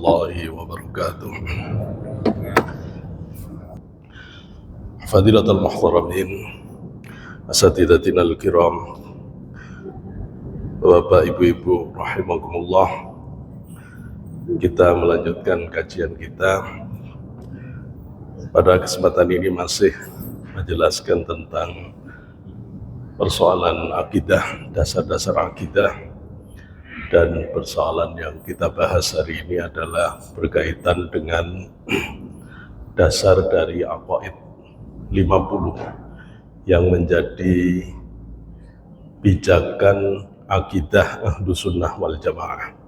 warahmatullahi wabarakatuh. Fadilatul muhtaramin, asatidatina al-kiram, Bapak Ibu-ibu rahimakumullah. Kita melanjutkan kajian kita. Pada kesempatan ini masih menjelaskan tentang persoalan akidah, dasar-dasar akidah. Dan persoalan yang kita bahas hari ini adalah berkaitan dengan dasar dari aqaid 50 yang menjadi pijakan akidah Ahlus Sunnah wal Jamaah.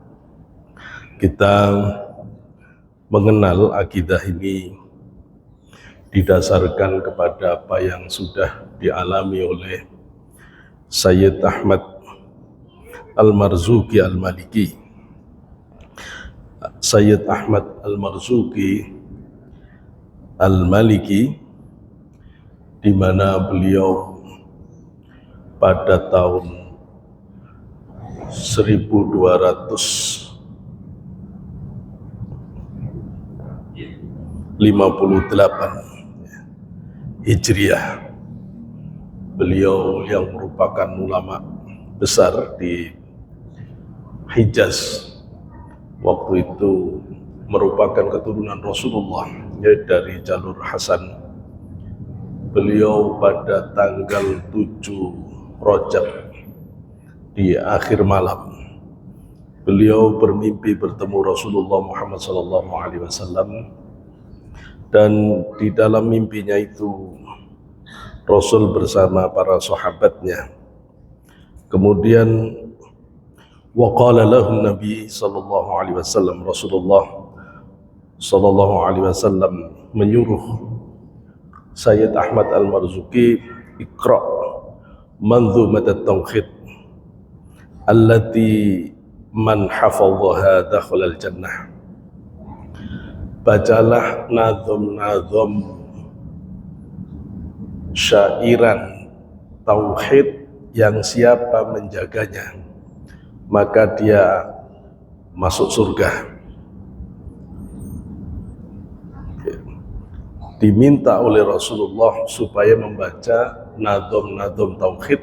Kita mengenal akidah ini didasarkan kepada apa yang sudah dialami oleh Sayyid Ahmad Al-Marzuki Al-Maliki. Sayyid Ahmad Al-Marzuki Al-Maliki, di mana beliau pada tahun 1258 Hijriah, beliau yang merupakan ulama besar di Hijaz, waktu itu merupakan keturunan Rasulullah, yaitu dari jalur Hasan. Beliau pada tanggal 7 Rajab di akhir malam, beliau bermimpi bertemu Rasulullah Muhammad SAW, dan di dalam mimpinya itu Rasul bersama para sahabatnya. Kemudian waqala lahu Nabi sallallahu alaihi wasallam, Rasulullah sallallahu alaihi wasallam menyuruh Sayyid Ahmad Al-Marzuki, iqra manzumat at-tauhid allati man hafadhaha dakhala al-jannah. Bacalah nazom-nazom syairan tauhid yang siapa menjaganya maka dia masuk surga. Diminta oleh Rasulullah supaya membaca nazom-nazom tauhid,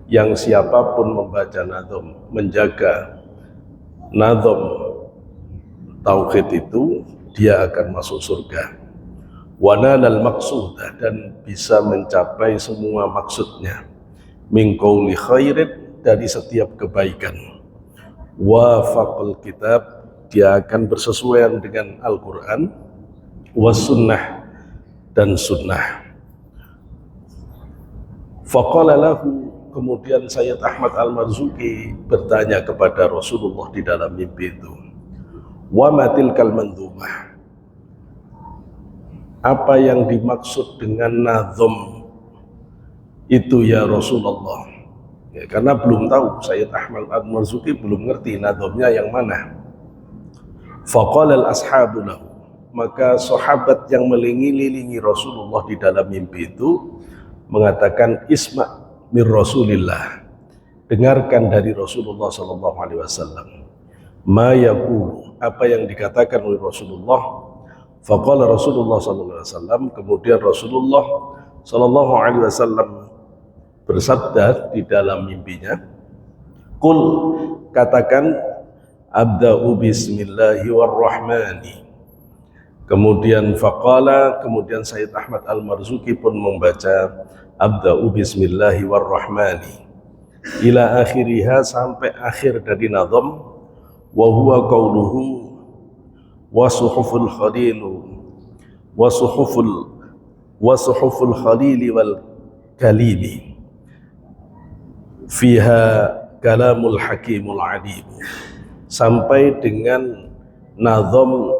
yang siapapun membaca nazom, menjaga nazom tauhid itu, dia akan masuk surga. Wanalal maqsudah, dan bisa mencapai semua maksudnya. Min qawli khairin, dari setiap kebaikan. Wafaqul kitab, dia akan bersesuaian dengan Al-Quran. Wasunnah, dan sunnah. Faqala lahu, kemudian Sayyid Ahmad Al-Marzuki bertanya kepada Rasulullah di dalam mimpi itu, wa matilkal manzumah, apa yang dimaksud dengan nazom itu ya Rasulullah? Ya, karena belum tahu, Sayyid Ahmad Al-Marzuki belum ngerti nazomnya yang mana. Faqala al-ashabu lahu, maka sahabat yang melingin-lilingi Rasulullah di dalam mimpi itu mengatakan, isma' mir Rasulillah, dengarkan dari Rasulullah sallallahu alaihi wasallam, ma yaqulu, apa yang dikatakan oleh Rasulullah. Faqala Rasulullah sallallahu alaihi wasallam, kemudian Rasulullah sallallahu alaihi wasallam bersabda di dalam mimpinya, qul, katakan, abda'u bismillahi warrahmani. Kemudian faqala, kemudian Sayyid Ahmad Al-Marzuki pun membaca abda'u bismillahi warrahmani ila akhiriha, sampai akhir dari nazam. Wa huwa qauluhu wa suhuful khalilu wa suhuful khalili wal kalimi fiha kalamul hakimul alim, sampai dengan nazam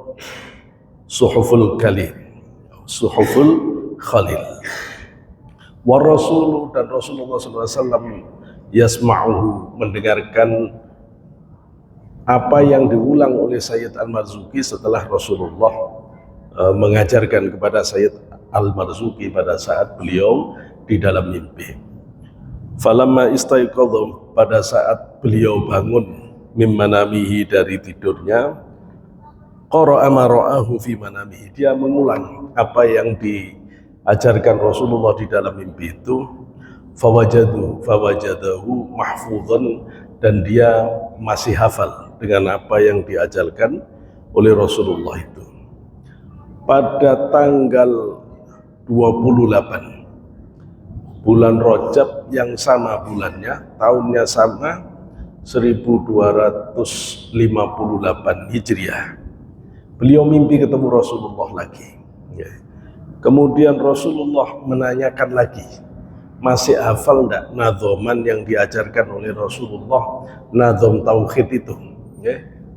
suhuful kalim, suhuful khalil. Wa rasulu, dan Rasulullah SAW yasma'uhu, mendengarkan apa yang diulang oleh Sayyid Al-Marzuki setelah Rasulullah mengajarkan kepada Sayyid Al-Marzuki pada saat beliau di dalam mimpi. Falamma istaiqadha, pada saat beliau bangun, mimmanamihi, dari tidurnya, qara'a ma ra'ahu fi manamihi, dia mengulang apa yang diajarkan Rasulullah di dalam mimpi itu. Fawajadahu mahfudhan, dan dia masih hafal dengan apa yang diajarkan oleh Rasulullah itu. Pada tanggal 28 bulan Rajab, yang sama bulannya, tahunnya sama, 1258 Hijriah, beliau mimpi ketemu Rasulullah lagi. Kemudian Rasulullah menanyakan lagi, masih hafal enggak nadhoman yang diajarkan oleh Rasulullah, nadhom tauhid itu?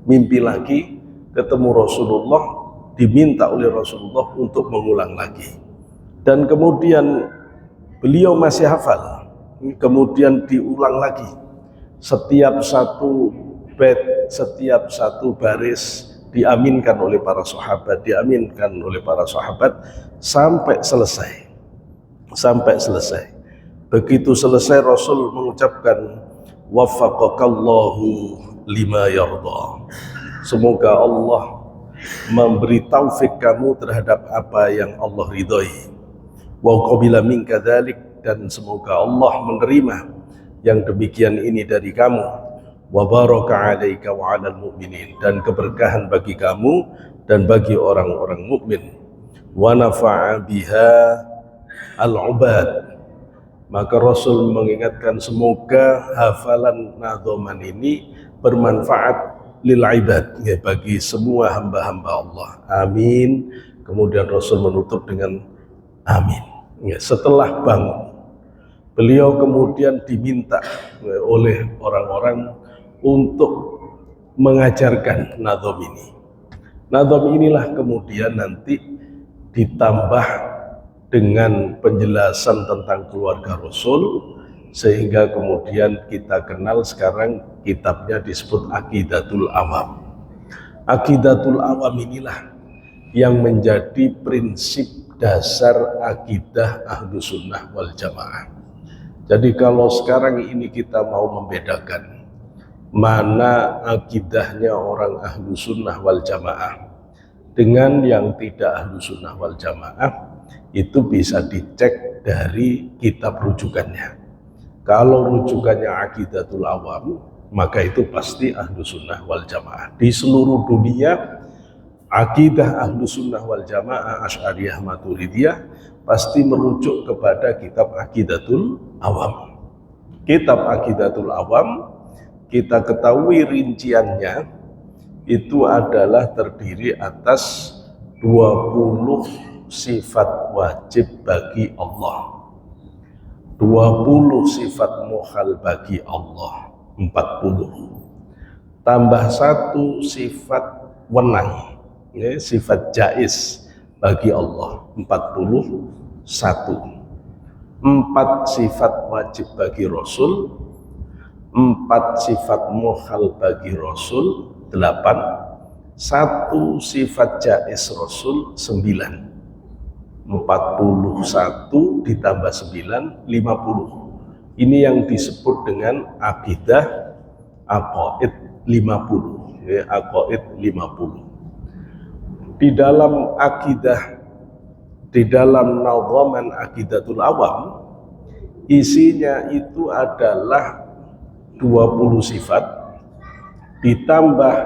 Mimpi lagi, ketemu Rasulullah, diminta oleh Rasulullah untuk mengulang lagi. Dan kemudian beliau masih hafal, kemudian diulang lagi. Setiap satu bait, setiap satu baris diaminkan oleh para sahabat, sampai selesai. Begitu selesai, Rasul mengucapkan, waffaqakallahu lima yarda, semoga Allah memberi taufik kamu terhadap apa yang Allah ridhoi, wa qabila minka dzalik, dan semoga Allah menerima yang demikian ini dari kamu, wa baraka alaika wa alal mu'minin, dan keberkahan bagi kamu dan bagi orang-orang mukmin, wa nafa'a biha al-ubad. Maka Rasul mengingatkan, semoga hafalan nadhoman ini bermanfaat lil ibad, bagi semua hamba-hamba Allah. Amin. Kemudian Rasul menutup dengan amin. Setelah bangun, beliau kemudian diminta oleh orang-orang untuk mengajarkan nadhom ini. Nadhom inilah kemudian nanti ditambah dengan penjelasan tentang keluarga Rasul, sehingga kemudian kita kenal sekarang kitabnya disebut Aqidatul Awam. Aqidatul Awam inilah yang menjadi prinsip dasar akidah Ahlus Sunnah wal Jamaah. Jadi kalau sekarang ini kita mau membedakan mana akidahnya orang Ahlus Sunnah wal Jamaah dengan yang tidak Ahlus Sunnah wal Jamaah, itu bisa dicek dari kitab rujukannya. Kalau rujukannya Aqidatul Awam, maka itu pasti Ahlus Sunnah wal Jamaah. Di seluruh dunia, akidah Ahlus Sunnah wal Jamaah, Asy'ariyah, Maturidiyah pasti merujuk kepada kitab Aqidatul Awam. Kitab Aqidatul Awam, kita ketahui rinciannya, itu adalah terdiri atas 20 sifat wajib bagi Allah, 20 sifat mukhal bagi Allah, 40, tambah 1 sifat wenang, sifat jaiz bagi Allah, 41, 4 sifat wajib bagi Rasul, 4 sifat mukhal bagi Rasul, 8, 1 sifat jaiz Rasul, 9. 41 ditambah 9, 50. Ini yang disebut dengan akidah aqaid 50, aqaid 50. Di dalam akidah, di dalam nadhaman Aqidatul Awam, isinya itu adalah 20 sifat ditambah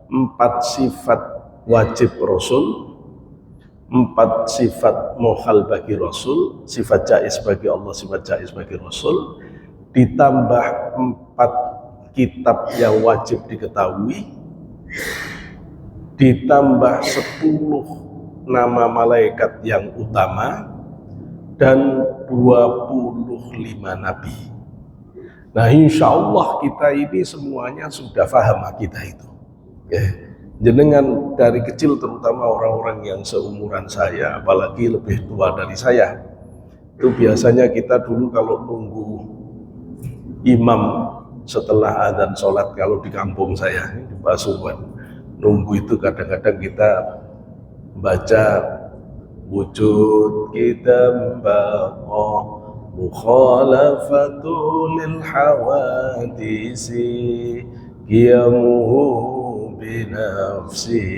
4 sifat wajib Rasul, 4 sifat mukhal bagi Rasul, sifat jaiz bagi Allah, sifat jaiz bagi Rasul, ditambah 4 kitab yang wajib diketahui, ditambah 10 nama malaikat yang utama, dan 25 nabi. Nah, insya Allah kita ini semuanya sudah paham akidah itu. Jenengan dari kecil, terutama orang-orang yang seumuran saya, apalagi lebih tua dari saya, itu biasanya kita dulu kalau nunggu imam setelah adzan sholat, kalau di kampung saya di Pasuruan, nunggu itu kadang-kadang kita baca wujud kita baqa mukhalafatul hawadisi qiyamuhu بنفسه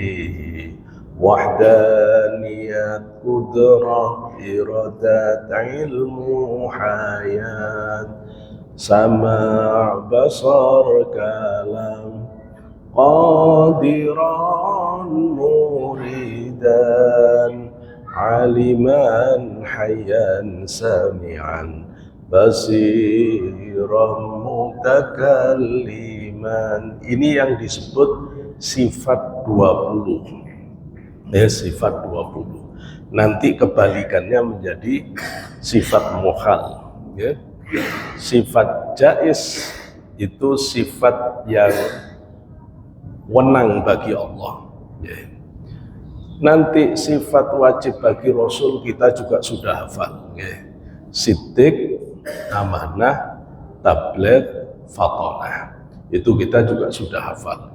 وحدانية قدرة إرادة علم حياة سماع بصر كلام قادرا مريدا علما حيا سامعا basiran mutakalliman. Ini yang disebut sifat 20. Sifat 20. Nanti kebalikannya menjadi sifat mukhal. Sifat jaiz itu sifat yang wenang bagi Allah. Nanti sifat wajib bagi Rasul kita juga sudah hafal. Siddiq, amanah, tabligh, fatonah. Itu kita juga sudah hafal.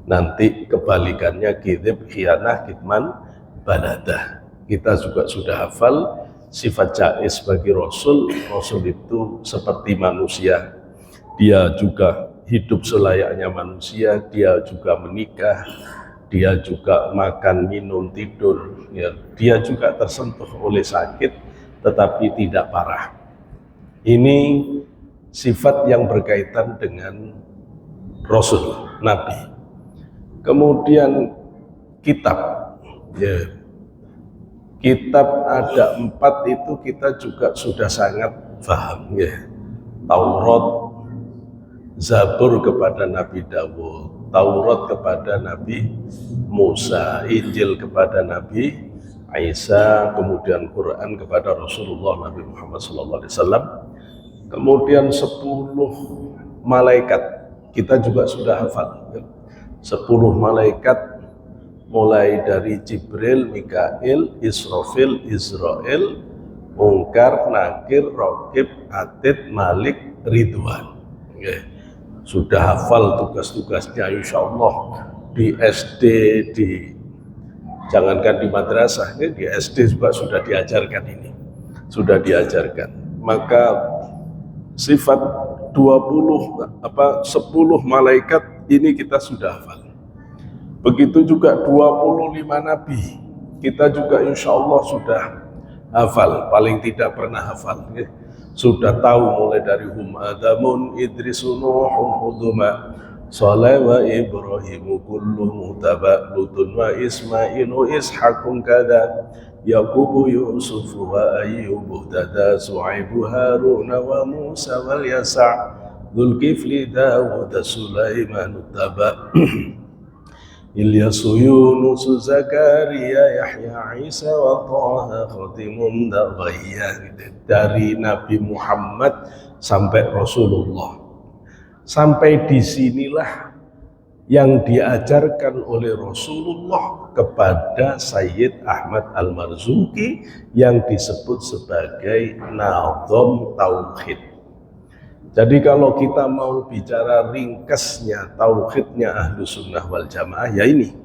Nanti kebalikannya kidhib, khianah, kitman, baladah. Kita juga sudah hafal sifat jaiz bagi Rasul. Rasul itu seperti manusia. Dia juga hidup selayaknya manusia, dia juga menikah, dia juga makan, minum, tidur. Dia juga tersentuh oleh sakit, tetapi tidak parah. Ini sifat yang berkaitan dengan Rasul, Nabi. Kemudian kitab. Kitab ada 4 itu kita juga sudah sangat paham. Taurat, Zabur kepada Nabi Dawud, Taurat kepada Nabi Musa, Injil kepada Nabi Isa, kemudian Quran kepada Rasulullah Nabi Muhammad SAW. Kemudian 10 malaikat kita juga sudah hafal. 10 malaikat mulai dari Jibril, Mikail, Israfil, Israel, Munkar, Nakir, Raqib, Atid, Malik, Ridwan. Sudah hafal tugas-tugasnya insyaallah di SD, jangankan di madrasah, di SD juga sudah diajarkan ini. Sudah diajarkan. Maka sifat 10 malaikat ini kita sudah hafal. Begitu juga 25 nabi, kita juga insya Allah sudah hafal, paling tidak pernah hafal. Sudah tahu mulai dari Adamun, Idrisun, Nuhun, Huduma, Saleh wa Ibrahimu kullu mutaba, Lutun wa Ismailu, Ishaqun kada, Yaqubu, Yusuf wa Ayyubu, Dada, Su'aibu, Haruna wa Musa wal Yasa', Dzulkifli, Dawud, Sulaiman, Taba, Ilyasu, Yunus, Zakaria, Yahya, Isa, wa Taha, Khatimun, Daghiyah. Dari Nabi Muhammad sampai Rasulullah. Sampai disinilah yang diajarkan oleh Rasulullah kepada Sayyid Ahmad Al-Marzuki yang disebut sebagai Nadham Tauhid. Jadi kalau kita mau bicara ringkasnya tauhidnya Ahlus Sunnah wal Jamaah, ya ini.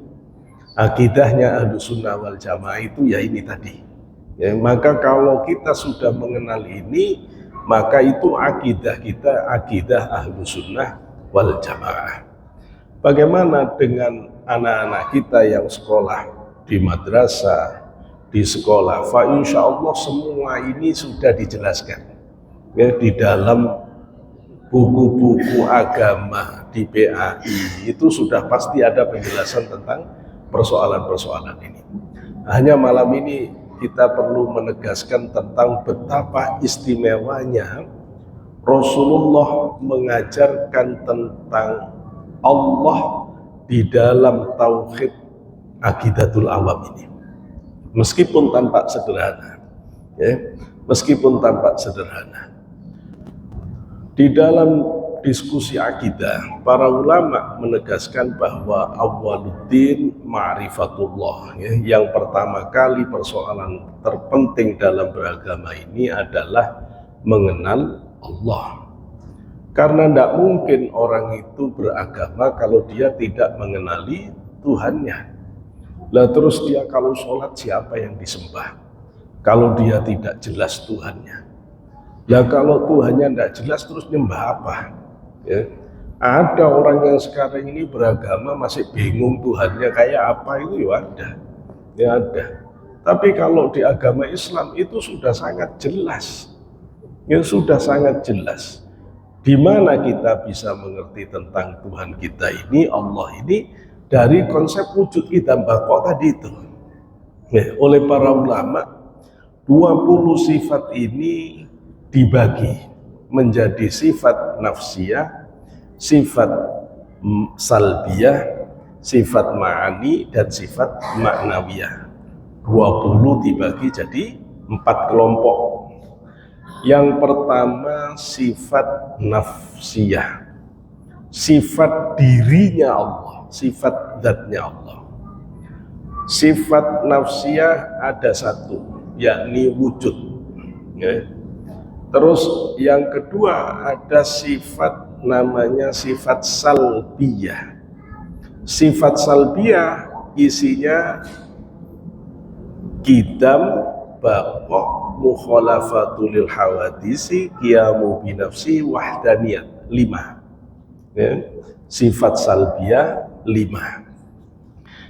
Akidahnya Ahlus Sunnah wal Jamaah itu ya ini tadi. Ya, maka kalau kita sudah mengenal ini, maka itu akidah kita, akidah Ahlus Sunnah wal Jamaah. Bagaimana dengan anak-anak kita yang sekolah di madrasah, di sekolah? Fa insya Allah semua ini sudah dijelaskan ya, di dalam buku-buku agama di PAI itu sudah pasti ada penjelasan tentang persoalan-persoalan ini. Hanya malam ini kita perlu menegaskan tentang betapa istimewanya Rasulullah mengajarkan tentang Allah di dalam tauhid aqidatul awam ini. Meskipun tampak sederhana, ya, meskipun tampak sederhana. Di dalam diskusi akidah, para ulama menegaskan bahwa awwaluddin ma'rifatullah, ya, yang pertama kali persoalan terpenting dalam beragama ini adalah mengenal Allah. Karena tidak mungkin orang itu beragama kalau dia tidak mengenali Tuhannya. Lah terus dia kalau sholat siapa yang disembah? Kalau dia tidak jelas Tuhannya. Ya kalau Tuhannya tidak jelas terus nyembah apa? Ya. Ada orang yang sekarang ini beragama masih bingung Tuhannya kayak apa, itu ya ada. Ya ada. Tapi kalau di agama Islam itu sudah sangat jelas. Ya sudah sangat jelas. Di mana kita bisa mengerti tentang Tuhan kita ini, Allah ini, dari konsep wujud idam baqo tadi itu. Ya, oleh para ulama, 20 sifat ini dibagi menjadi sifat nafsiyah, sifat salbiyah, sifat ma'ani, dan sifat ma'nawiyah. 20 dibagi jadi 4 kelompok. Yang pertama sifat nafsiyah, sifat dirinya Allah, sifat zatnya Allah. Sifat nafsiyah ada satu, yakni wujud. Ya. Terus yang kedua ada sifat namanya sifat salbiyah. Sifat salbiyah isinya qidam, baqo, mukhalafatul lil hawadisi, qiyamu binafsi, wahdaniyat. 5. Ya. Sifat salbiyah 5.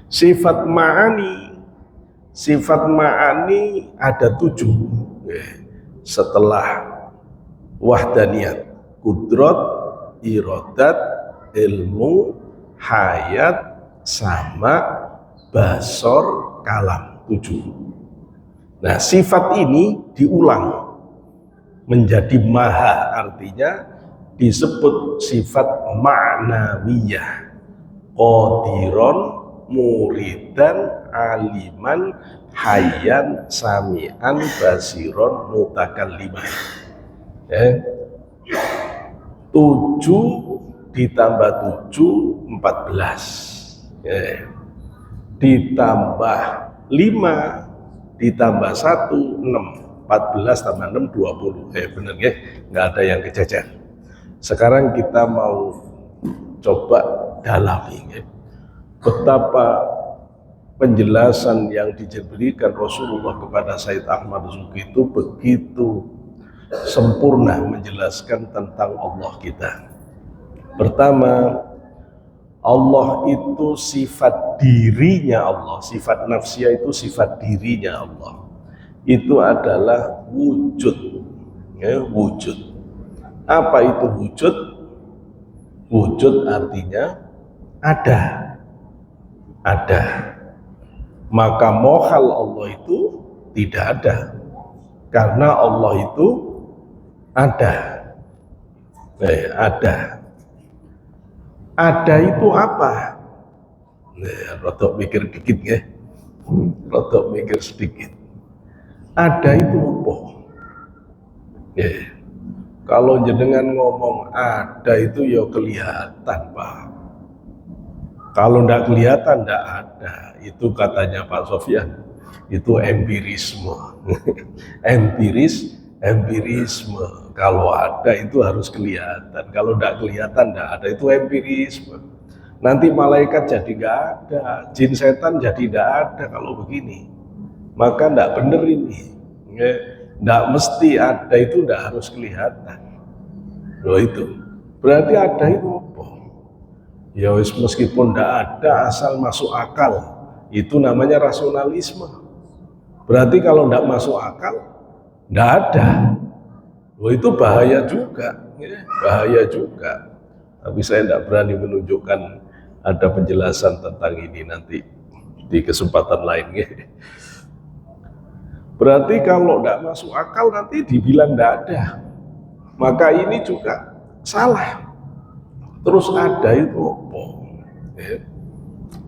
Sifat ma'ani ada 7. Ya. Setelah wahdaniyat, kudrat, iradat, ilmu, hayat, sama, basor, kalam. 7. Nah, sifat ini diulang menjadi maha, artinya disebut sifat ma'nawiyah. Qadiron, muridan, aliman, hayyan, sami'an, basiron, mutakalliman. 7 ditambah 7, 14. Ditambah 5 ditambah 1, 6. 14 tambah 6, 20. Bener ya, nggak ada yang kececer. Sekarang kita mau coba dalami ya, betapa penjelasan yang diberikan Rasulullah kepada Sayyid Ahmad Zuki itu begitu sempurna menjelaskan tentang Allah kita. Pertama, Allah itu sifat dirinya Allah, sifat nafsiyah itu sifat dirinya Allah. Itu adalah wujud. Ya, wujud. Apa itu wujud? Wujud artinya ada. Ada. Maka mohal Allah itu tidak ada. Karena Allah itu ada. Ada. Ada itu apa? Rodok mikir dikit ya. Rodok mikir sedikit. Ada itu apa? Kalau jenengan ngomong ada itu ya kelihatan, Pak. Kalau ndak kelihatan ndak ada. Itu katanya Pak Sofyan. Itu empirisme. Empirisme. Kalau ada itu harus kelihatan. Kalau ndak kelihatan ndak ada, itu empirisme. Nanti malaikat jadi nggak ada, jin setan jadi ndak ada kalau begini. Maka ndak bener ini. Ndak mesti ada itu ndak harus kelihatan. Loh itu. Berarti ada itu apa? Ya meskipun ndak ada asal masuk akal. Itu namanya rasionalisme. Berarti kalau ndak masuk akal, ndak ada. Loh itu bahaya juga, ya, bahaya juga. Tapi saya tidak berani menunjukkan ada penjelasan tentang ini nanti di kesempatan lain. Ya. Berarti kalau tidak masuk akal nanti dibilang tidak ada. Maka ini juga salah. Terus ada itu apa? Ya.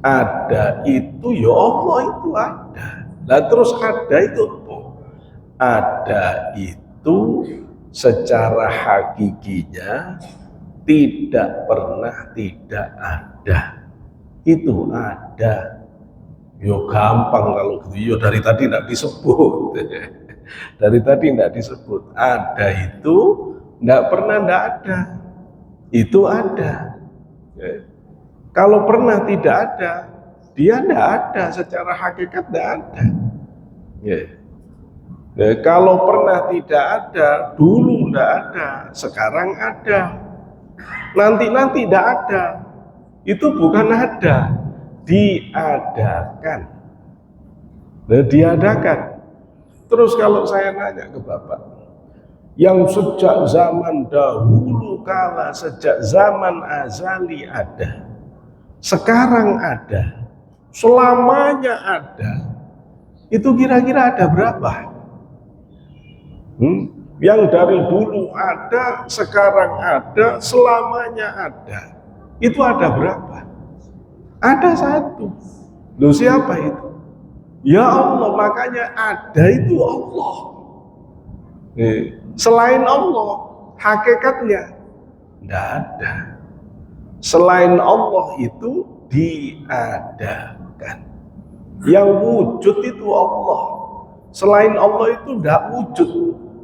Ada itu ya Allah itu ada. Nah terus ada itu apa? Ada itu secara hakikinya tidak pernah tidak ada. Itu ada. Yo gampang kalau gitu. Yo dari tadi tidak disebut. Dari tadi tidak disebut. Ada itu tidak pernah tidak ada. Itu ada. Kalau pernah tidak ada, dia tidak ada. Secara hakikat tidak ada. Kalau pernah tidak ada, dulu tidak ada, sekarang ada. Nanti tidak ada. Itu bukan ada, diadakan. Nah, diadakan. Terus kalau saya nanya ke Bapak, yang sejak zaman dahulu kala, sejak zaman azali ada, sekarang ada, selamanya ada, itu kira-kira ada berapa? Yang dari dulu ada, sekarang ada, selamanya ada, itu ada berapa? Ada satu. Loh, siapa itu? Ya Allah. Makanya ada itu Allah. Selain Allah, hakikatnya tidak ada. Selain Allah itu diadakan. Yang wujud itu Allah. Selain Allah itu tidak wujud.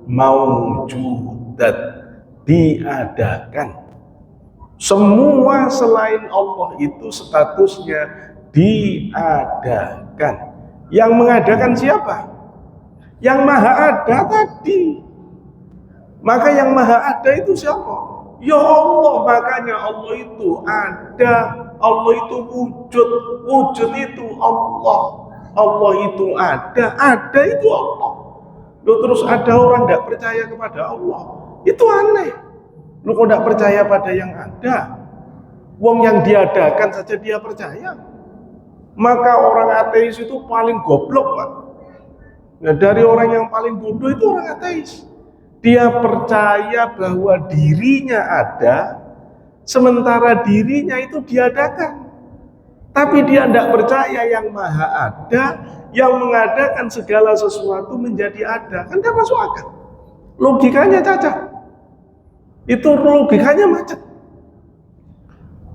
Maujudat, diadakan. Semua selain Allah itu statusnya diadakan. Yang mengadakan siapa? Yang maha ada tadi. Maka yang maha ada itu siapa? Ya Allah. Makanya Allah itu ada, Allah itu wujud, wujud itu Allah, Allah itu ada itu Allah. Loh, terus ada orang tidak percaya kepada Allah, itu aneh. Lu kok tidak percaya pada yang ada? Wong yang diadakan saja dia percaya. Maka orang ateis itu paling goblok, Pak. Nah, dari orang yang paling bodoh itu orang ateis. Dia percaya bahwa dirinya ada, sementara dirinya itu diadakan. Tapi dia tidak percaya yang maha ada, yang mengadakan segala sesuatu menjadi ada. Kan tidak masuk akal. Logikanya cacat. Itu logikanya macet.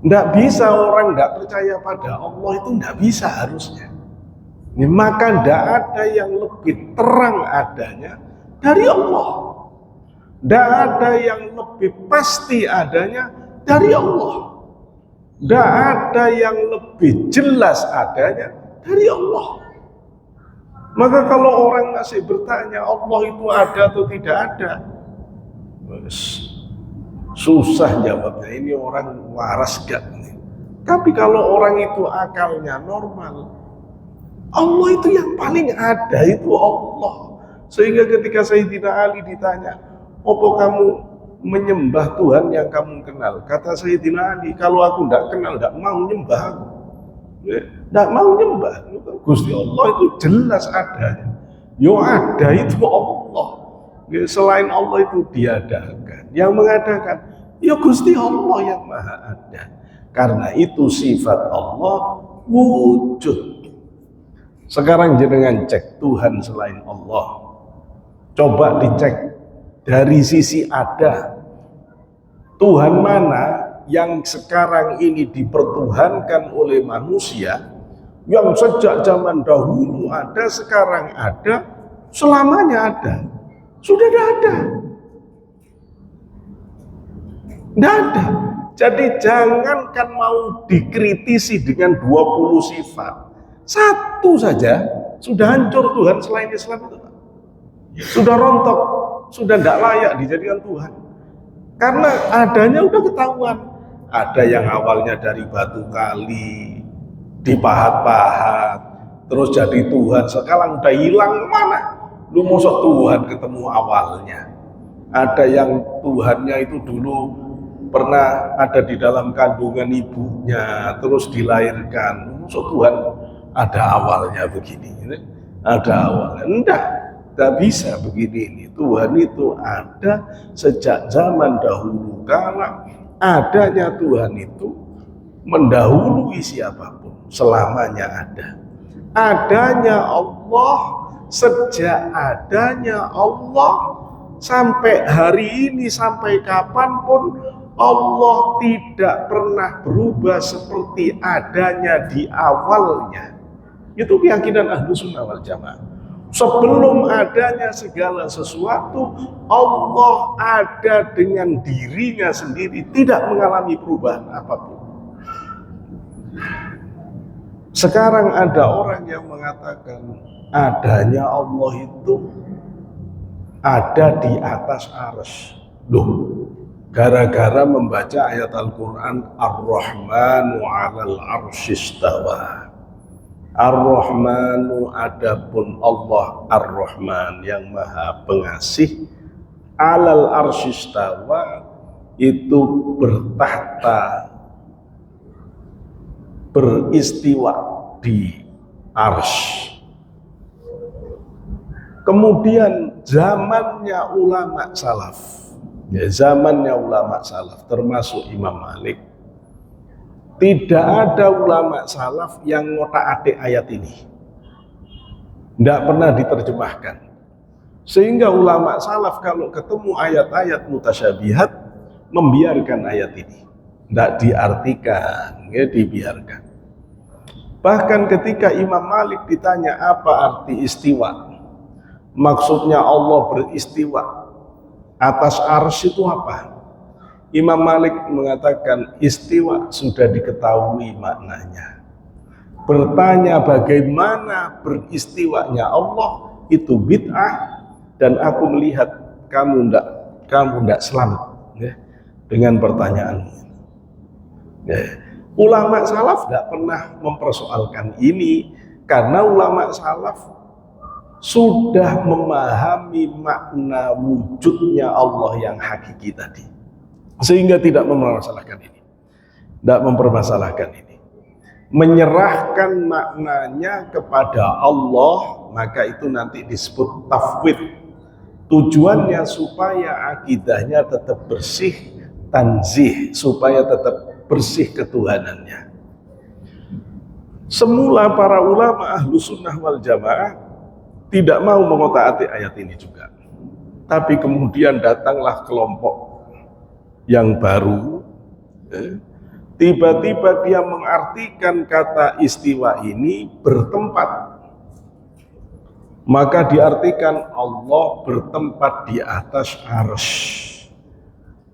Tidak bisa orang tidak percaya pada Allah, itu tidak bisa harusnya. Maka tidak ada yang lebih terang adanya dari Allah. Tidak ada yang lebih pasti adanya dari Allah. Tidak ada yang lebih jelas adanya dari Allah. Maka kalau orang masih bertanya Allah itu ada atau tidak ada, susah jawabnya. Ini orang waras gak? Tapi kalau orang itu akalnya normal, Allah itu yang paling ada itu Allah. Sehingga ketika Sayyidina Ali ditanya, apa kamu menyembah Tuhan yang kamu kenal? Kata Sayyidina Ali, kalau aku tidak kenal, tidak mau nyembah aku. Tidak mau nyembah. Gusti Allah itu jelas adanya. Yo ada itu Allah. Selain Allah itu diadakan. Yang mengadakan, ya Gusti Allah yang maha ada. Karena itu sifat Allah wujud. Sekarang jenengan cek Tuhan selain Allah. Coba dicek dari sisi ada. Tuhan mana yang sekarang ini dipertuhankan oleh manusia, yang sejak zaman dahulu ada, sekarang ada, selamanya ada. Sudah tidak ada. Tidak ada. Jadi jangankan mau dikritisi dengan 20 sifat, satu saja sudah hancur Tuhan selain Islam itu. Sudah rontok, sudah tidak layak dijadikan Tuhan. Karena adanya udah ketahuan. Ada yang awalnya dari batu kali, dipahat-pahat, terus jadi Tuhan. Sekarang udah hilang kemana? Lu mosok Tuhan ketemu awalnya. Ada yang Tuhannya itu dulu pernah ada di dalam kandungan ibunya, terus dilahirkan. Mosok Tuhan ada awalnya begini, ada awalnya. Tidak bisa begini ini. Tuhan itu ada sejak zaman dahulu kala. Adanya Tuhan itu mendahului siapapun, selamanya ada. Adanya Allah, sejak adanya Allah sampai hari ini, sampai kapanpun, Allah tidak pernah berubah seperti adanya di awalnya. Itu keyakinan Ahlus Sunnah wal Jamaah. Sebelum adanya segala sesuatu, Allah ada dengan dirinya sendiri, tidak mengalami perubahan apapun. Sekarang ada orang yang mengatakan adanya Allah itu ada di atas arsy. Loh, gara-gara membaca ayat Al-Quran Ar-Rahmanu 'alal 'arsy istawa. Ar-Rahmanu, adapun Allah Ar-Rahman yang Maha Pengasih, 'alal 'arsy istawa, itu bertahta, beristiwa di arsy. Kemudian zamannya ulama salaf, zamannya ulama salaf termasuk Imam Malik, tidak ada ulama salaf yang ngotak-atik ayat ini, tidak pernah diterjemahkan. Sehingga ulama salaf kalau ketemu ayat-ayat mutasyabihat membiarkan ayat ini, tidak diartikan, ya, dibiarkan. Bahkan ketika Imam Malik ditanya apa arti istiwa, maksudnya Allah beristiwa atas arsy itu apa? Imam Malik mengatakan istiwa sudah diketahui maknanya. Bertanya bagaimana beristiwanya Allah itu bid'ah, dan aku melihat kamu ndak selamat, ya, dengan pertanyaanmu. Ya. Ulama salaf tidak pernah mempersoalkan ini karena ulama salaf sudah memahami makna wujudnya Allah yang hakiki tadi, sehingga tidak mempermasalahkan ini, menyerahkan maknanya kepada Allah, maka itu nanti disebut tafwid. Tujuannya supaya akidahnya tetap bersih, tanzih, supaya tetap bersih ketuhanannya. Semula para ulama ahlu sunnah wal jamaah tidak mau mengotak-atik ayat ini juga. Tapi kemudian datanglah kelompok yang baru, tiba-tiba dia mengartikan kata istiwa ini bertempat. Maka diartikan Allah bertempat di atas arsy.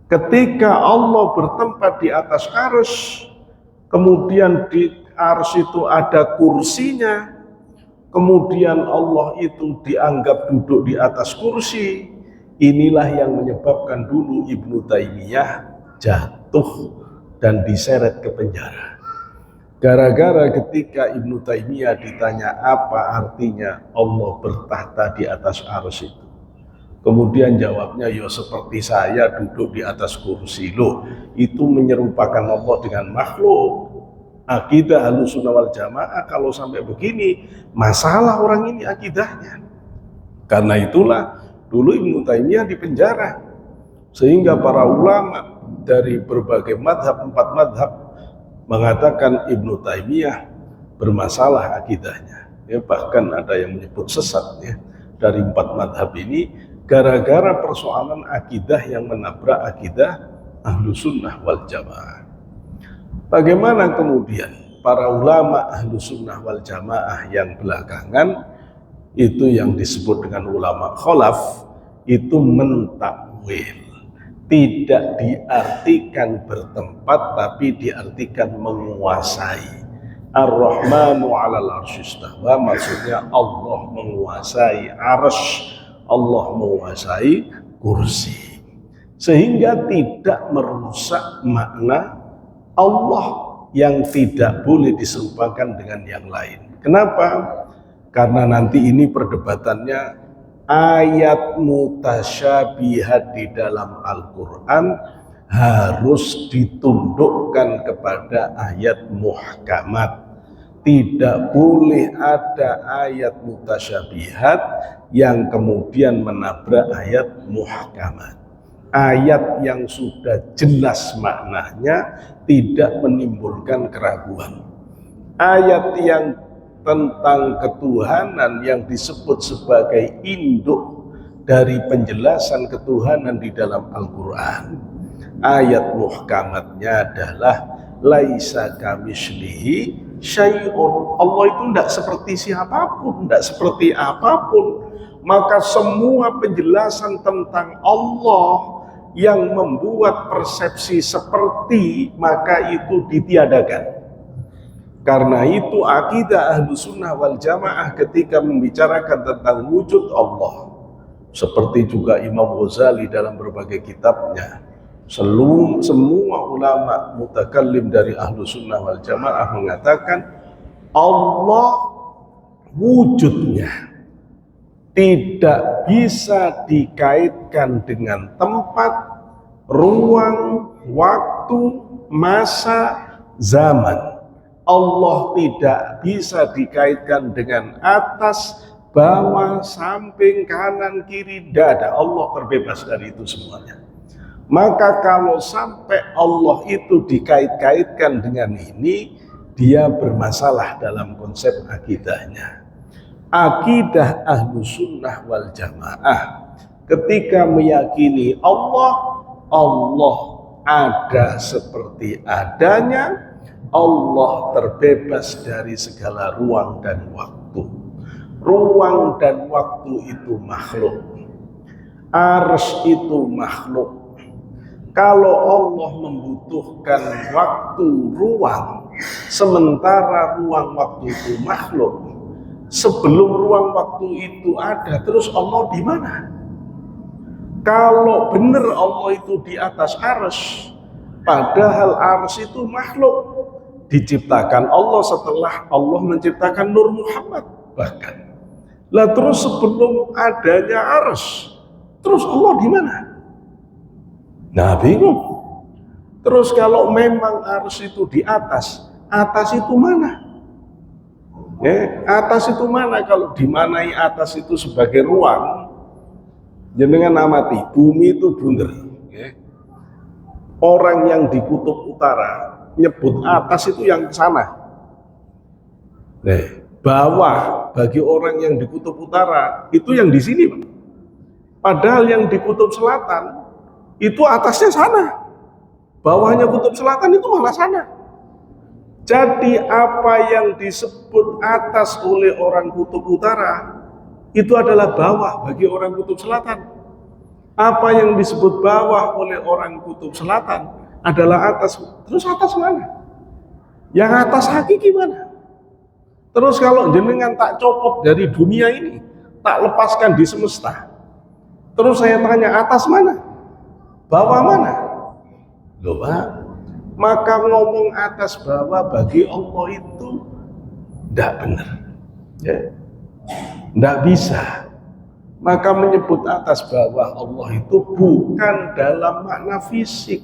Ketika Allah bertempat di atas arsy, kemudian di arsy itu ada kursinya, kemudian Allah itu dianggap duduk di atas kursi. Inilah yang menyebabkan dulu Ibnu Taimiyah jatuh dan diseret ke penjara. Gara-gara ketika Ibnu Taimiyah ditanya apa artinya Allah bertahta di atas arsy itu, kemudian jawabnya, ya seperti saya duduk di atas kursi. Loh, itu menyerupakan Allah dengan makhluk. Akidah Ahlussunnah wal Jamaah kalau sampai begini, masalah orang ini akidahnya. Karena itulah dulu Ibnu Taimiyah dipenjara, sehingga para ulama dari berbagai madhab, 4 madhab, mengatakan Ibnu Taimiyah bermasalah akidahnya. Ya, bahkan ada yang menyebut sesat, ya, dari 4 madhab ini gara-gara persoalan akidah yang menabrak akidah Ahlussunnah wal Jamaah. Bagaimana kemudian para ulama Ahlussunnah wal Jamaah yang belakangan itu yang disebut dengan ulama khalaf itu mentakwil, tidak diartikan bertempat tapi diartikan menguasai. Ar-Rahmanu 'alal 'arsy istawa, maksudnya Allah menguasai arsy, Allah menguasai kursi, sehingga tidak merusak makna Allah yang tidak boleh diserupakan dengan yang lain. Kenapa? Karena nanti ini perdebatannya ayat mutasyabihat di dalam Al-Quran harus ditundukkan kepada ayat muhkamat. Tidak boleh ada ayat mutasyabihat yang kemudian menabrak ayat muhkamat. Ayat yang sudah jelas maknanya tidak menimbulkan keraguan. Ayat yang tentang ketuhanan yang disebut sebagai induk dari penjelasan ketuhanan di dalam Al-Quran, ayat muhkamatnya adalah laisa kamitslihi syai'un. Allah itu tidak seperti siapapun, tidak seperti apapun. Maka semua penjelasan tentang Allah yang membuat persepsi seperti, maka itu ditiadakan. Karena itu akidah Ahlussunnah wal Jamaah ketika membicarakan tentang wujud Allah, seperti juga Imam Ghazali dalam berbagai kitabnya, Semua ulama mutakallim dari ahlu sunnah wal jamaah mengatakan Allah wujudnya tidak bisa dikaitkan dengan tempat, ruang, waktu, masa, zaman. Allah tidak bisa dikaitkan dengan atas, bawah, samping, kanan, kiri, dada. Allah terbebas dari itu semuanya. Maka kalau sampai Allah itu dikait-kaitkan dengan ini, dia bermasalah dalam konsep akidahnya. Akidah ahlu sunnah wal jamaah ketika meyakini Allah ada seperti adanya, Allah terbebas dari segala ruang dan waktu. Ruang dan waktu itu makhluk, arsy itu makhluk. Kalau Allah membutuhkan waktu, ruang, sementara ruang waktu itu makhluk, sebelum ruang waktu itu ada, terus Allah di mana? Kalau benar Allah itu di atas arsy, padahal arsy itu makhluk, diciptakan Allah setelah Allah menciptakan Nur Muhammad bahkan. Lah terus sebelum adanya arsy, terus Allah di mana? Nah bingung. Terus kalau memang arsy itu di atas itu mana? Atas itu mana? Kalau dimanai atas itu sebagai ruang, jenengan amati, bumi itu bunder. Orang yang di kutub utara nyebut atas itu yang ke sana. Bawah bagi orang yang di kutub utara itu yang di sini, Pak. Padahal yang di kutub selatan itu atasnya sana, bawahnya kutub selatan itu malah sana. Jadi apa yang disebut atas oleh orang kutub utara itu adalah bawah bagi orang kutub selatan. Apa yang disebut bawah oleh orang kutub selatan adalah atas. Terus atas mana? Yang atas hakiki mana? Terus kalau jenengan tak copot dari dunia ini, tak lepaskan di semesta, terus saya tanya atas mana? Bawah mana? Loh Pak, maka ngomong atas bawah bagi Allah itu tidak benar, tidak bisa. Maka menyebut atas bawah Allah itu bukan dalam makna fisik.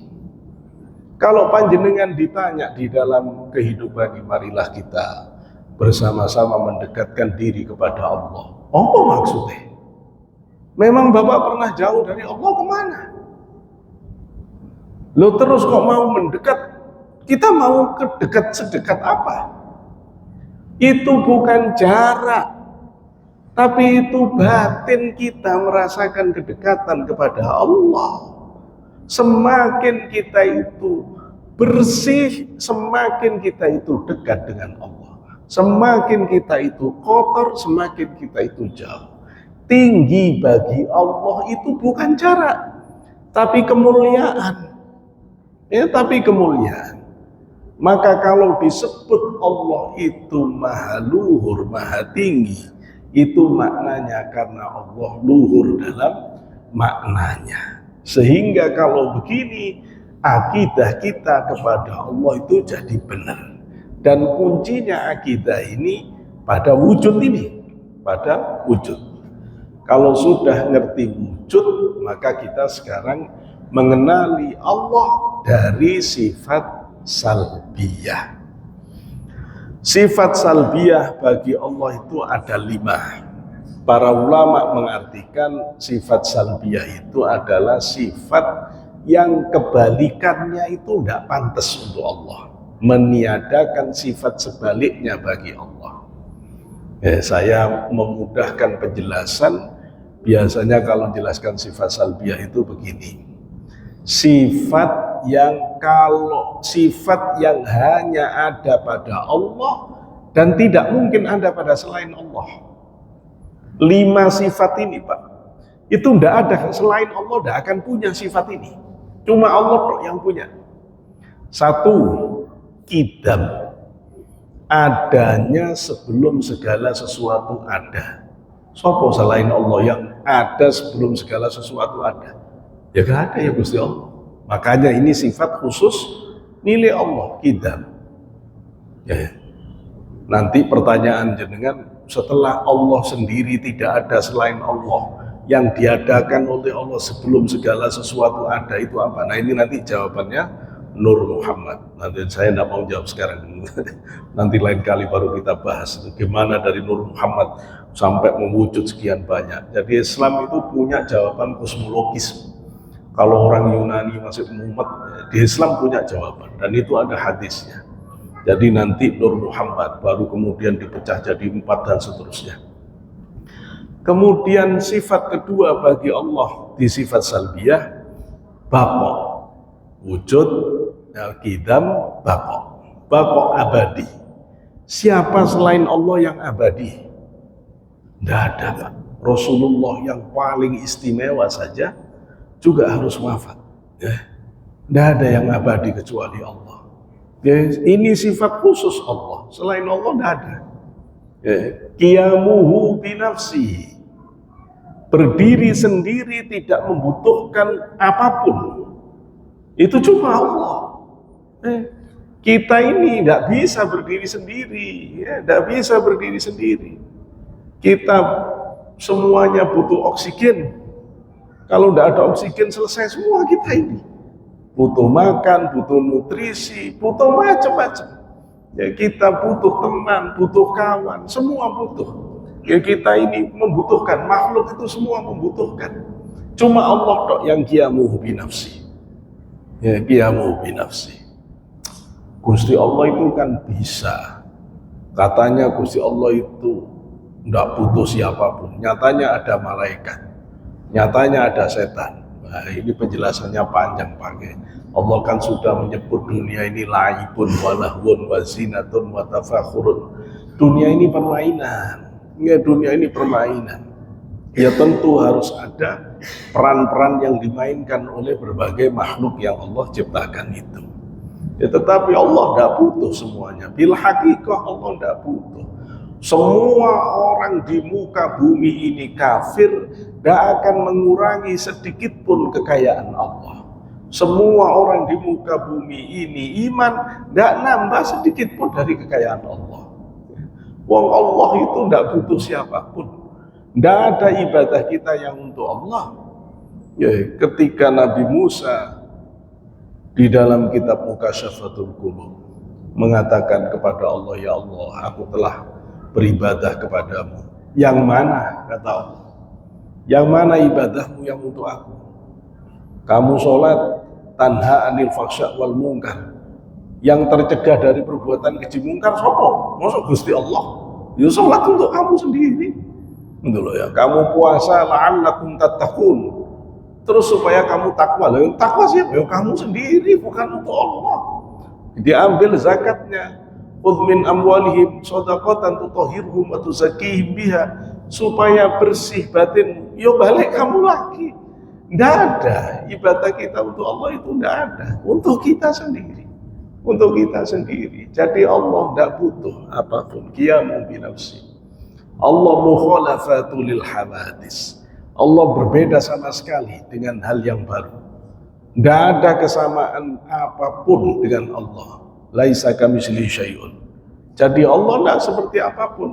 Kalau panjenengan ditanya di dalam kehidupan ini, marilah kita bersama-sama mendekatkan diri kepada Allah. Apa maksudnya? Memang Bapak pernah jauh dari Allah kemana? Lo terus kok mau mendekat? Kita mau kedekat sedekat apa? Itu bukan jarak, tapi itu batin kita merasakan kedekatan kepada Allah. Semakin kita itu bersih, semakin kita itu dekat dengan Allah. Semakin kita itu kotor, semakin kita itu jauh. Tinggi bagi Allah itu bukan jarak, tapi kemuliaan. Tapi kemuliaan. Maka kalau disebut Allah itu maha luhur, maha tinggi, itu maknanya karena Allah luhur dalam maknanya. Sehingga kalau begini, akidah kita kepada Allah itu jadi benar. Dan kuncinya akidah ini pada wujud ini, pada wujud. Kalau sudah ngerti wujud, maka kita sekarang mengenali Allah dari sifat salbiyah. Sifat salbiyah bagi Allah itu ada 5. Para ulama mengartikan sifat salbiyah itu adalah sifat yang kebalikannya itu tidak pantas untuk Allah. Meniadakan sifat sebaliknya bagi Allah. Saya memudahkan penjelasan. Biasanya kalau menjelaskan sifat salbiyah itu begini. Sifat yang hanya ada pada Allah dan tidak mungkin ada pada selain Allah. 5 sifat ini, Pak, itu tidak ada selain Allah, tidak akan punya sifat ini. Cuma Allah yang punya. 1, qidam, adanya sebelum segala sesuatu ada. Sopo selain Allah yang ada sebelum segala sesuatu ada? Ya gak ada ya Gusti Allah. Makanya ini sifat khusus milik Allah, qidam. Ya. Nanti pertanyaan jenengan, setelah Allah sendiri tidak ada selain Allah, yang diadakan oleh Allah sebelum segala sesuatu ada, itu apa? Nah ini nanti jawabannya Nur Muhammad. Nanti saya tidak mau jawab sekarang. Nanti lain kali baru kita bahas gimana dari Nur Muhammad sampai mewujud sekian banyak. Jadi Islam itu punya jawaban kosmologis. Kalau orang Yunani masih mumet, di Islam punya jawaban, dan itu ada hadisnya. Jadi nanti Nur Muhammad baru kemudian dipecah jadi 4 dan seterusnya. Kemudian sifat kedua bagi Allah di sifat salbiyah, baqa, wujud, qidam, baqa abadi. Siapa selain Allah yang abadi? Tidak ada, Pak. Rasulullah yang paling istimewa saja juga harus wafat. Tidak ada yang abadi kecuali Allah. Ini sifat khusus Allah. Selain Allah tidak ada. Qiyamuhu binafsihi, berdiri sendiri tidak membutuhkan apapun. Itu cuma Allah. Kita ini tidak bisa berdiri sendiri, tidak bisa berdiri sendiri. Kita semuanya butuh oksigen. Kalau tidak ada oksigen selesai semua kita ini. Butuh makan, butuh nutrisi, butuh macam-macam. Ya, kita butuh teman, butuh kawan, semua butuh. Ya, kita ini membutuhkan, makhluk itu semua membutuhkan. Cuma Allah tok yang qiyamuhu binafsi. Ya, qiyamuhu binafsi. Gusti Allah itu kan bisa. Katanya Gusti Allah itu tidak butuh siapapun. Nyatanya ada malaikat. Nyatanya ada setan. Nah, ini penjelasannya panjang pakai. Allah kan sudah menyebut dunia ini laibun walahun wazinatun watafakhurun. Dunia ini permainan. Ya, dunia ini permainan. Ya tentu harus ada peran-peran yang dimainkan oleh berbagai makhluk yang Allah ciptakan itu. Ya, tetapi Allah tidak butuh semuanya. Bil hakikah Allah tidak butuh. Semua orang di muka bumi ini kafir, tidak akan mengurangi sedikit pun kekayaan Allah. Semua orang di muka bumi ini iman, tidak nambah sedikit pun dari kekayaan Allah. Wong Allah itu tidak butuh siapapun. Tidak ada ibadah kita yang untuk Allah. Ya, ketika Nabi Musa di dalam kitab Mukasyafatul Qulub mengatakan kepada Allah, ya Allah, aku telah beribadah kepadamu. Yang mana, kata Allah, yang mana ibadahmu yang untuk aku? Kamu sholat tanha anil fahsya wal munkar, yang tercegah dari perbuatan keji mungkar sapa? Masa Gusti Allah? Ya sholat untuk kamu sendiri. Gitu loh ya. Kamu puasa la'allakum tattaqun, terus supaya kamu takwa. Loh, takwa siapa? Ya kamu sendiri, bukan untuk Allah. Diambil zakatnya. Khudh min amwalihim shadaqatan tutahhirhum wa tuzakkihim biha, supaya bersih batin. Yo balik kamu lagi. Tidak ada ibadah kita untuk Allah, itu tidak ada. Untuk kita sendiri. Untuk kita sendiri. Jadi Allah tidak butuh apapun. Qiyamu binafsi. Allah mukhalafatu lil hawadis. Allah berbeda sama sekali dengan hal yang baru. Tidak ada kesamaan apapun dengan Allah. Laisa kamitslihi syai'un. Jadi Allah tidak seperti apapun.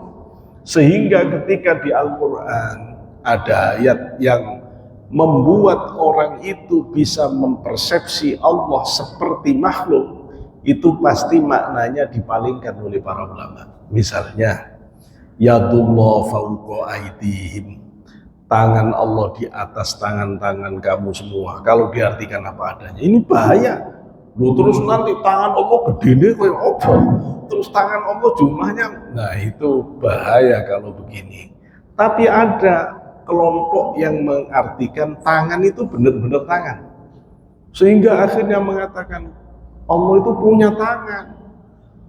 Sehingga ketika di Al-Quran ada ayat yang membuat orang itu bisa mempersepsi Allah seperti makhluk, itu pasti maknanya dipalingkan oleh para ulama. Misalnya, yadullah fawqa aydihim, tangan Allah di atas tangan-tangan kamu semua. Kalau diartikan apa adanya, ini bahaya. Loh, terus nanti tangan Allah gede nih kayak apa? Terus tangan Allah jumlahnya, nah itu bahaya kalau begini. Tapi ada kelompok yang mengartikan tangan itu benar-benar tangan, sehingga akhirnya mengatakan Allah itu punya tangan.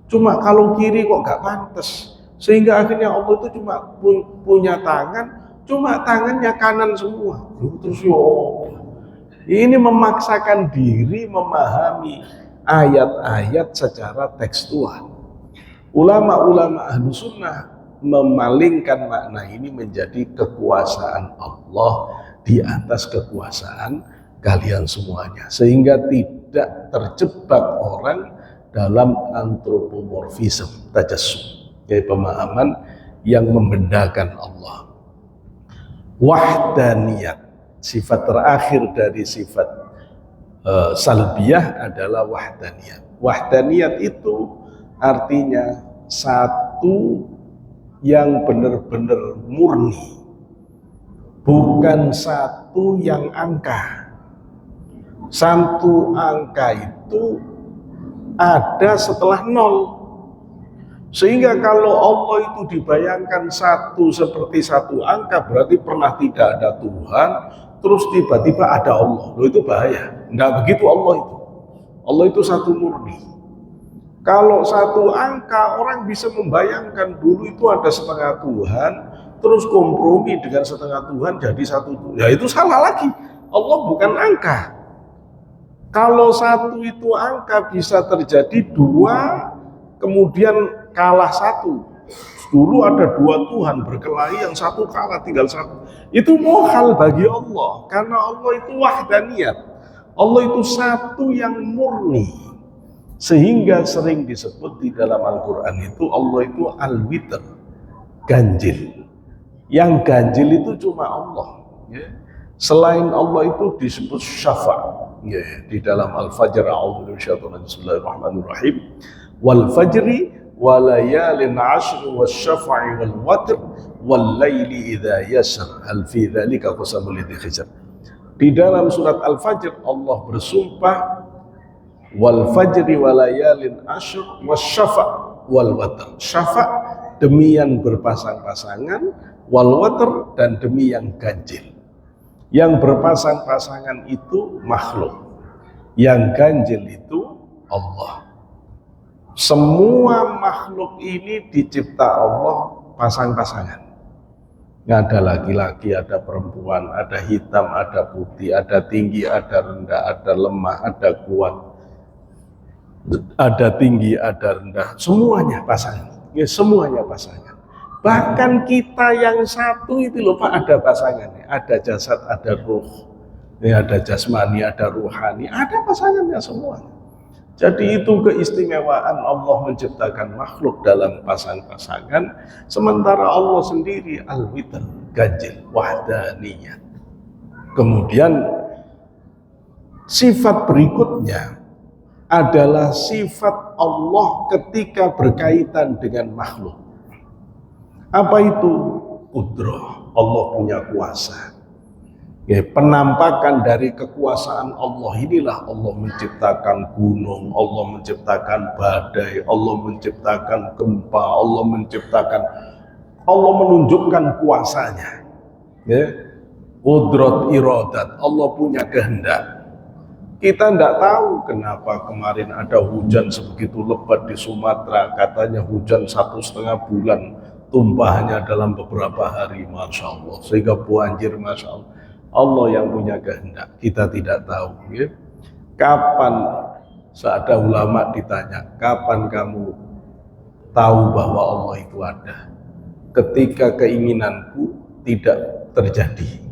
Cuma kalau kiri kok gak pantas, sehingga akhirnya Allah itu cuma punya tangan, cuma tangannya kanan semua. Terus ini memaksakan diri memahami ayat-ayat secara tekstual. Ulama-ulama ahlu sunnah memalingkan makna ini menjadi kekuasaan Allah di atas kekuasaan kalian semuanya, sehingga tidak terjebak orang dalam antropomorfisme, tajassum, yaitu pemahaman yang membendakan Allah. Wahdaniyat, sifat terakhir dari sifat salbiyah adalah wahdaniyat. Wahdaniyat itu artinya satu yang benar-benar murni, bukan satu yang angka. Satu angka itu ada setelah nol. Sehingga kalau Allah itu dibayangkan satu seperti satu angka, berarti pernah tidak ada Tuhan, terus tiba-tiba ada Allah. Loh, itu bahaya. Enggak begitu Allah itu. Allah itu satu murni. Kalau satu angka, orang bisa membayangkan dulu itu ada setengah Tuhan, terus kompromi dengan setengah Tuhan jadi satu Tuhan. Ya itu salah lagi. Allah bukan angka. Kalau satu itu angka, bisa terjadi dua, kemudian kalah satu. Dulu ada dua Tuhan berkelahi, yang satu kalah, tinggal satu. Itu muhal bagi Allah, karena Allah itu wahdaniyat. Allah itu satu yang murni. Sehingga sering disebut di dalam Al-Quran itu, Allah itu al-witr, ganjil. Yang ganjil itu cuma Allah. Selain Allah itu disebut syafa'. Di dalam Al-Fajr, a'udzu billahi bismillahirrahmanirrahim. Wal fajri wa layalin 'ashr wasyafa'i wal watr wal laili idza yasr hal fi dzalika qasamul lidzi hijr. Di dalam surat Al-Fajr Allah bersumpah wal fajri wa layalin 'ashr wasyafa' wal watr. Syafa' demi yang berpasang-pasangan, wal watr dan demi yang ganjil. Yang berpasang-pasangan itu makhluk, yang ganjil itu Allah. Semua makhluk ini dicipta Allah pasang-pasangan. Nggak ada laki-laki, ada perempuan, ada hitam, ada putih, ada tinggi, ada rendah, ada lemah, ada kuat, ada tinggi, ada rendah. Semuanya pasangan. Ya, semuanya pasangan. Bahkan kita yang satu itu loh Pak, ada pasangannya, ada jasad, ada ruh, ada jasmani, ada ruhani, ada pasangannya semua. Jadi itu keistimewaan Allah menciptakan makhluk dalam pasang-pasangan, sementara Allah sendiri al-witr, ganjil, wahdaniyat. Kemudian sifat berikutnya adalah sifat Allah ketika berkaitan dengan makhluk. Apa itu? Qudrah. Allah punya kuasa. Ya, penampakan dari kekuasaan Allah inilah Allah menciptakan gunung, Allah menciptakan badai, Allah menciptakan gempa, Allah menunjukkan kuasanya. Ya. Qudrat iradat, Allah punya kehendak. Kita tidak tahu kenapa kemarin ada hujan sebegitu lebat di Sumatera, katanya hujan 1,5 bulan. Tumpahnya dalam beberapa hari, Masya Allah, sehingga banjir, Masya Allah. Allah yang punya kehendak, kita tidak tahu. Ya. Kapan, seada ulama ditanya, kapan kamu tahu bahwa Allah itu ada? Ketika keinginanku tidak terjadi.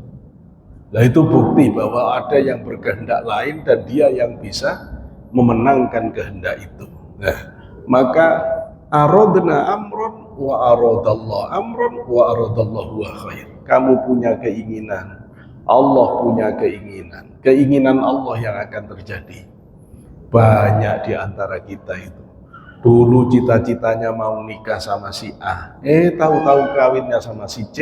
Nah itu bukti bahwa ada yang berkehendak lain dan dia yang bisa memenangkan kehendak itu. Nah, maka aradna amron wa aradallahu amron wa aradallahu wa khair. Kamu punya keinginan, Allah punya keinginan. Keinginan Allah yang akan terjadi. Banyak di antara kita itu dulu cita-citanya mau nikah sama si A, tahu-tahu kawinnya sama si C.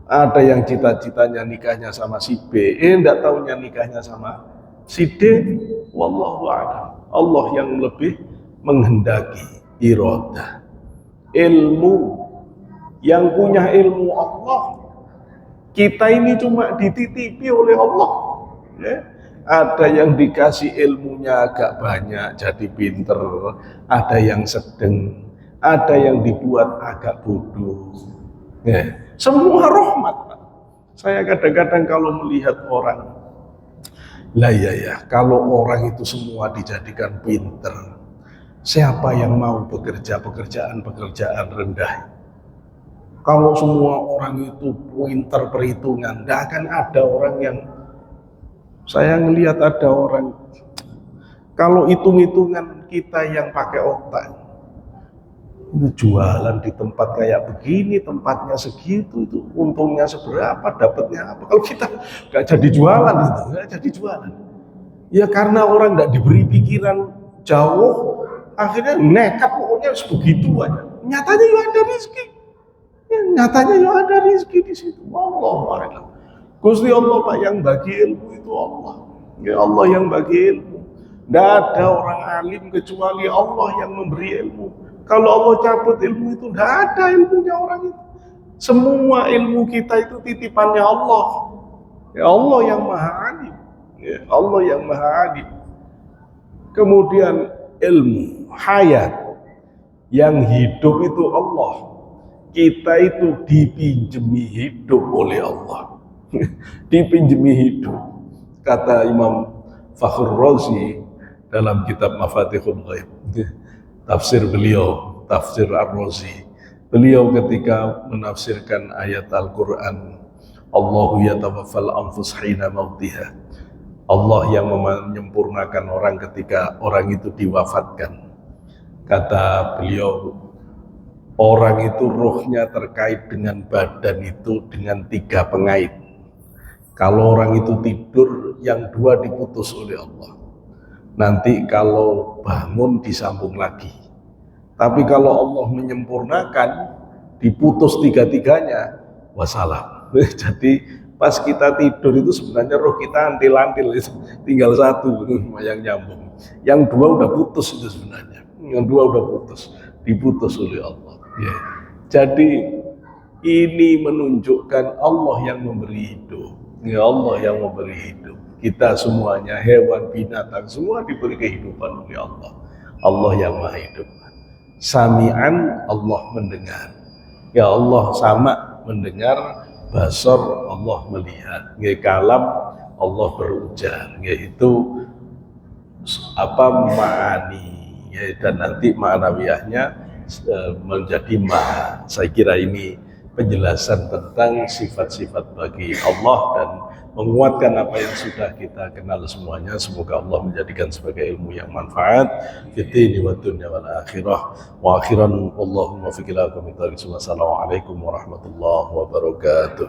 Ada yang cita-citanya nikahnya sama si B, enggak tahunya nikahnya sama si D. Wallahu a'lam. Allah yang lebih menghendaki. Iradah, ilmu, yang punya ilmu Allah. Kita ini cuma dititipi oleh Allah. Ya. Ada yang dikasih ilmunya agak banyak jadi pinter, ada yang sedang, ada yang dibuat agak bodoh. Ya. Semua rahmat. Saya kadang-kadang kalau melihat orang, lah ya, kalau orang itu semua dijadikan pinter, siapa yang mau bekerja pekerjaan rendah? Kalau semua orang itu pintar perhitungan, tidak akan ada orang yang Saya ngelihat ada orang, kalau hitung-hitungan kita yang pakai otak, itu jualan di tempat kayak begini, tempatnya segitu, itu untungnya seberapa, dapatnya apa. Kalau kita nggak jadi jualan itu, nggak jadi jualan. Ya karena orang nggak diberi pikiran jauh, akhirnya nekat pokoknya begitu aja. Nyatanya ya ada rezeki. Ya, nyatanya ya ada rezeki di situ. Wallahu a'lam. Gusti Allah Pak yang bagi ilmu itu Allah. Ya Allah yang bagi ilmu. Tidak ada orang alim kecuali Allah yang memberi ilmu. Kalau Allah cabut ilmu itu, tidak ada ilmunya orang itu. Semua ilmu kita itu titipannya Allah. Ya Allah yang maha alim. Ya Allah yang maha alim. Kemudian ilmu, hayat. Yang hidup itu Allah. Kita itu dipinjemi hidup oleh Allah. Dipinjemi hidup. Kata Imam Fakhr Razi dalam kitab Mafatihul Ghaib, tafsir beliau, tafsir Ar-Razi, beliau ketika menafsirkan ayat Al-Quran, Allahu yatawaffal anfus hina mautiha, Allah yang menyempurnakan orang ketika orang itu diwafatkan. Kata beliau, orang itu rohnya terkait dengan badan itu dengan 3 pengait. Kalau orang itu tidur, yang 2 diputus oleh Allah. Nanti kalau bangun disambung lagi. Tapi kalau Allah menyempurnakan, diputus 3-tiganya, wassalam. Jadi pas kita tidur itu sebenarnya roh kita antil-antil, tinggal 1 yang nyambung. Yang 2 udah putus itu sebenarnya. Yang 2 udah putus, diputus oleh Allah. Ya. Jadi ini menunjukkan Allah yang memberi hidup. Ya Allah yang memberi hidup. Kita semuanya, hewan, binatang, semua diberi kehidupan oleh Allah. Allah yang maha hidup. Sami'an, Allah mendengar. Ya Allah sama mendengar, basar, Allah melihat. Ya kalam, Allah berujar. Yaitu ma'ani. Ya, dan nanti ma'nawiyahnya menjadi maha. Saya kira ini penjelasan tentang sifat-sifat bagi Allah dan menguatkan apa yang sudah kita kenal semuanya. Semoga Allah menjadikan sebagai ilmu yang manfaat fid-dini wad dunya wal akhirah. Wa akhiran Allahumma fiqila kumita. Wassalamualaikum warahmatullahi wabarakatuh.